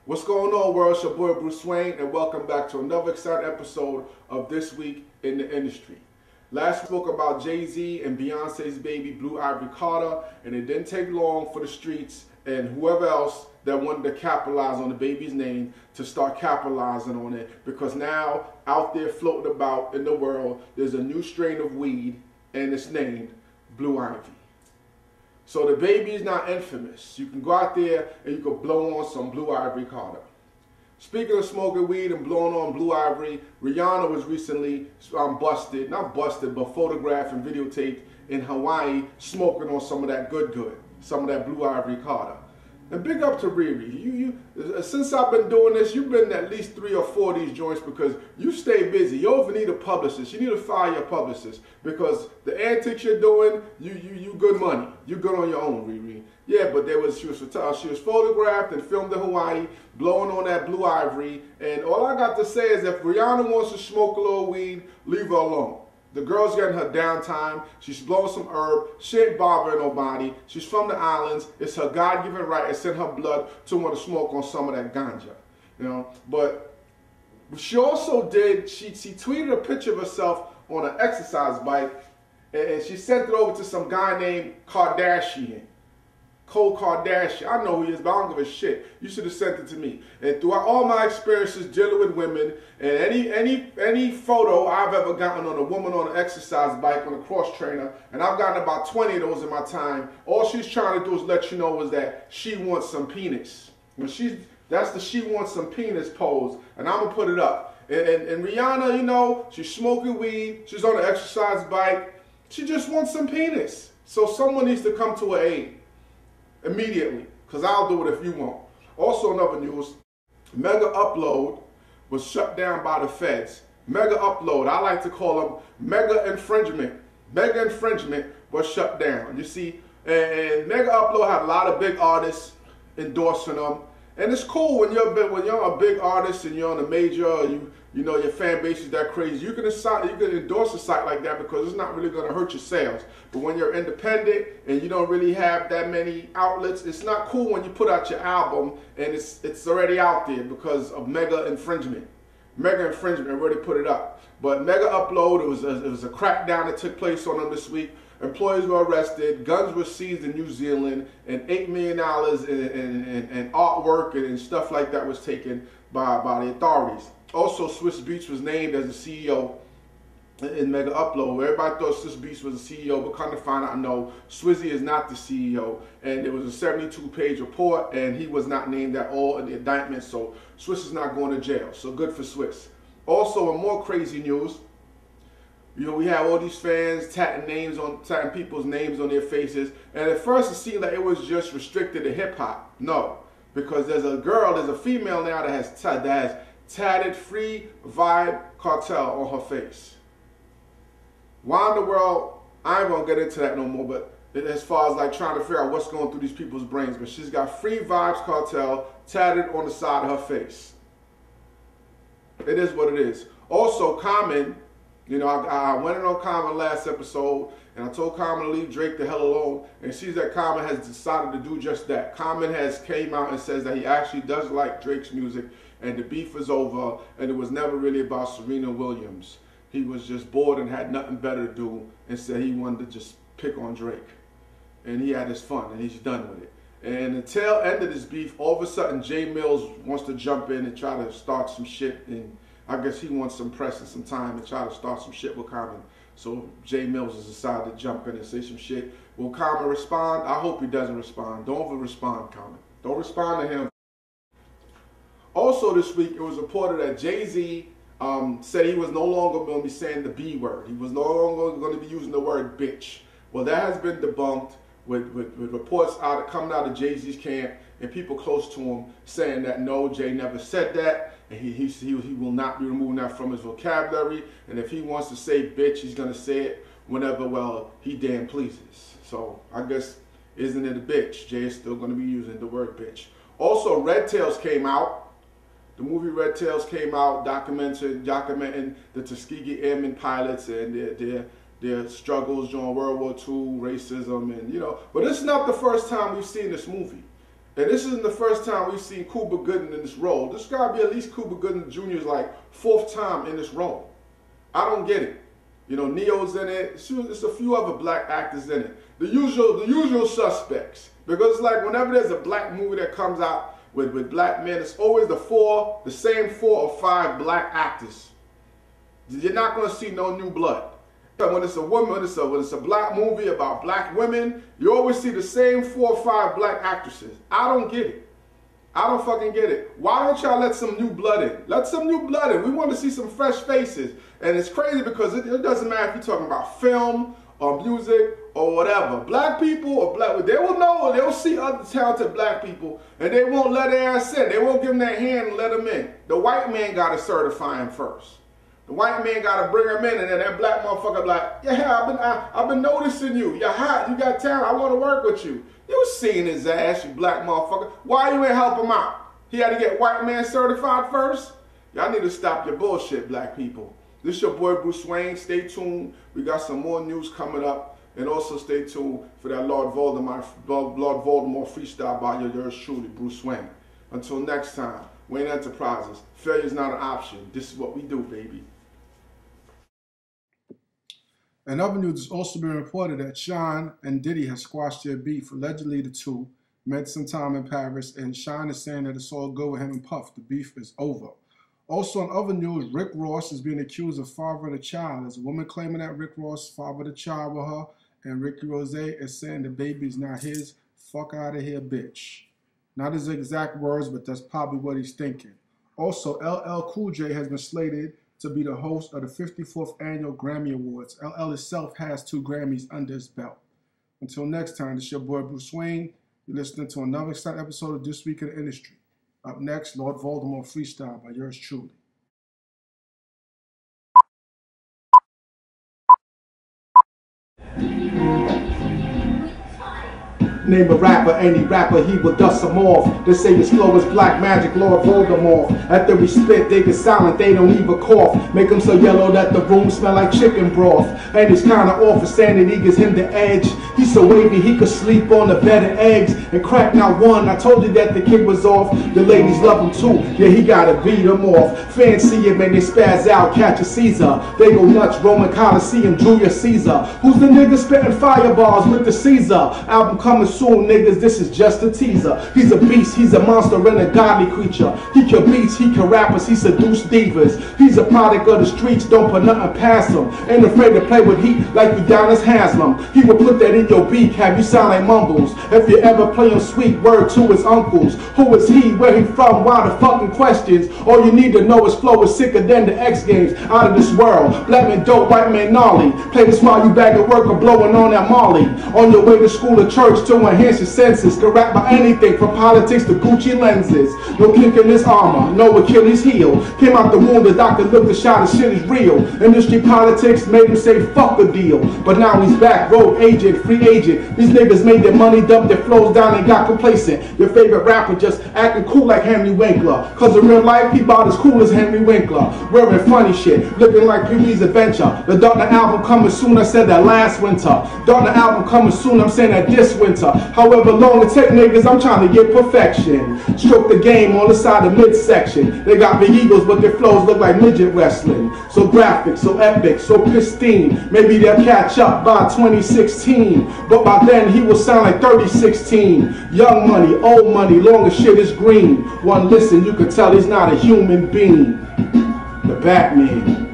What's going on, world? It's your boy Bruce Wayne, and welcome back to another exciting episode of This Week in the Industry. Last we spoke about Jay-Z and Beyonce's baby, Blue Ivy Carter, and it didn't take long for the streets and whoever else that wanted to capitalize on the baby's name to start capitalizing on it, because now out there floating about in the world, there's a new strain of weed, and it's named Blue Ivy. So the baby is not infamous. You can go out there and you can blow on some Blue Ivy Carter. Speaking of smoking weed and blowing on Blue Ivy, Rihanna was recently not busted, but photographed and videotaped in Hawaii smoking on some of that good, some of that Blue Ivy Carter. And big up to Riri. Since I've been doing this, you've been at least 3 or 4 of these joints because you stay busy. You don't even need a publicist. You need to fire your publicist because the antics you're doing, you good money. You good on your own, Riri. Yeah, but she was photographed and filmed in Hawaii, blowing on that Blue Ivy. And all I got to say is if Rihanna wants to smoke a little weed, leave her alone. The girl's getting her downtime. She's blowing some herb. She ain't bothering nobody. She's from the islands. It's her God-given right. It's in her blood to want to smoke on some of that ganja, you know. But she also did. She tweeted a picture of herself on an exercise bike, and she sent it over to some guy named Kardashian. Cole Kardashian. I know who he is, but I don't give a shit. You should have sent it to me. And throughout all my experiences dealing with women, and any photo I've ever gotten on a woman on an exercise bike, on a cross trainer, and I've gotten about 20 of those in my time, all she's trying to do is let you know is that she wants some penis. That's the she wants some penis pose, and I'm gonna put it up. And Rihanna, you know, she's smoking weed, she's on an exercise bike, she just wants some penis. So someone needs to come to her aid. Immediately, because I'll do it if you won't. Also in other news, Mega Upload was shut down by the feds. Mega Upload, I like to call them Mega Infringement. Mega Infringement was shut down. You see, and Mega Upload had a lot of big artists endorsing them. And it's cool when you're a big artist and you're on a major, you know your fan base is that crazy. You can endorse a site like that because it's not really going to hurt your sales. But when you're independent and you don't really have that many outlets, it's not cool when you put out your album and it's already out there because of Mega Infringement. Mega Infringement already put it up. But Mega Upload, it was a crackdown that took place on them this week. Employees were arrested, guns were seized in New Zealand, and $8 million in artwork and stuff like that was taken by the authorities. Also, Swiss Beats was named as the CEO in Mega Upload. Everybody thought Swiss Beats was the CEO, but come to find out, no, Swizzy is not the CEO. And it was a 72-page report, and he was not named at all in the indictment, so Swiss is not going to jail. So good for Swiss. Also, in more crazy news, you know, we have all these fans tatting people's names on their faces. And at first it seemed like it was just restricted to hip hop. No, because there's a female now that has tatted Free Vibe Cartel on her face. Why in the world? I ain't gonna get into that no more, but as far as like trying to figure out what's going through these people's brains, but she's got Free Vibes Cartel tatted on the side of her face. It is what it is. Also, Common, you know, I went in on Common last episode, and I told Common to leave Drake the hell alone, and it seems that Common has decided to do just that. Common has came out and says that he actually does like Drake's music, and the beef is over, and it was never really about Serena Williams. He was just bored and had nothing better to do, and said he wanted to just pick on Drake. And he had his fun, and he's done with it. And the tail end of this beef, all of a sudden, Jay Mills wants to jump in and try to start some shit, and I guess he wants some press and some time to try to start some shit with Common. So Jay Mills has decided to jump in and say some shit. Will Common respond? I hope he doesn't respond. Don't ever respond, Common. Don't respond to him. Also this week, it was reported that Jay-Z said he was no longer going to be saying the B word. He was no longer going to be using the word bitch. Well, that has been debunked with reports coming out of Jay-Z's camp and people close to him saying that no, Jay never said that, and he will not be removing that from his vocabulary, and if he wants to say bitch, he's going to say it whenever, well, he damn pleases. So I guess, isn't it a bitch? Jay is still going to be using the word bitch. Also, Red Tails came out. The movie Red Tails came out documenting the Tuskegee Airmen pilots and their struggles during World War II, racism, and you know. But it's not the first time we've seen this movie. And this isn't the first time we've seen Cuba Gooding in this role. This got to be at least Cuba Gooding Jr.'s like 4th time in this role. I don't get it. You know, Neo's in it. There's a few other black actors in it. The usual suspects. Because it's like whenever there's a black movie that comes out with black men, it's always the same 4 or 5 black actors. You're not going to see no new blood. But when it's a woman, when it's a black movie about black women, you always see the same 4 or 5 black actresses. I don't get it. I don't fucking get it. Why don't y'all let some new blood in? Let some new blood in. We want to see some fresh faces. And it's crazy because it doesn't matter if you're talking about film or music or whatever. Black people or black, they will know, they'll see other talented black people and they won't let their ass in. They won't give them their hand and let them in. The white man got to certify him first. The white man got to bring him in, and then that black motherfucker be like, yeah, I've been noticing you. You're hot. You got talent. I want to work with you. You seen his ass, you black motherfucker. Why you ain't help him out? He had to get white man certified first? Y'all need to stop your bullshit, black people. This your boy, Bruse Wane. Stay tuned. We got some more news coming up. And also stay tuned for that Lord Voldemort freestyle by yours truly, Bruse Wane. Until next time, Wane Enterprises. Failure is not an option. This is what we do, baby. In other news, it's also been reported that Shyne and Diddy have squashed their beef. Allegedly, the two met some time in Paris, and Shyne is saying that it's all good with him and Puff. The beef is over. Also, in other news, Rick Ross is being accused of fathering a child. There's a woman claiming that Rick Ross fathered a child with her, and Ricky Rose is saying the baby is not his. Fuck out of here, bitch. Not his exact words, but that's probably what he's thinking. Also, LL Cool J has been slated to be the host of the 54th Annual Grammy Awards. LL itself has 2 Grammys under his belt. Until next time, this is your boy Bruse Wane. You're listening to another exciting episode of This Week in the Industry. Up next, Lord Voldemort freestyle by yours truly. Name a rapper, any rapper, he will dust them off. They say his flow is black magic, Lord Voldemort. After we spit, they get silent, they don't even cough. Make them so yellow that the room smell like chicken broth. And he's kinda off, his sanity gives him the edge. He's so wavy, he could sleep on a bed of eggs and crack not one. I told you that the kid was off, the ladies love him too. Yeah, he gotta beat them off. Fans see him and they spaz out, catch a Caesar. They go nuts, Roman Coliseum, Julius Caesar. Who's the nigga spitting fireballs with the Caesar? Album coming soon, niggas, this is just a teaser. He's a beast, he's a monster and a godly creature. He kill beats, he kill rappers, he seduce divas. He's a product of the streets, don't put nothing past him. Ain't afraid to play with heat like Udonis Haslam. He will put that in your beak, have you sound like mumbles. If you ever play him sweet, word to his uncles. Who is he, where he from, why the fucking questions? All you need to know is flow is sicker than the X Games. Out of this world, black man dope, white man gnarly. Play this while you back at work or blowing on that Molly. On your way to school or church to enhance your senses. Can rap about anything from politics to Gucci lenses. No kink in his armor, no Achilles heel. Came out the womb, the doctor looked and shot, his shit is real. Industry politics made him say fuck a deal. But now he's back, road agent, free agent. These niggas made their money, dumped their flows down and got complacent. Your favorite rapper just acting cool like Henry Winkler. Cause in real life, he about as cool as Henry Winkler. Wearing funny shit, looking like Pee-wee's Adventure. The Darkner album coming soon, I said that last winter. Darkner album coming soon, I'm saying that this winter. However long it take niggas, I'm trying to get perfection. Stroke the game on the side of midsection. They got big egos, but their flows look like midget wrestling. So graphic, so epic, so pristine. Maybe they'll catch up by 2016. But by then he will sound like 3016. Young money, old money, long as shit is green. One listen, you could tell he's not a human being. The Batman.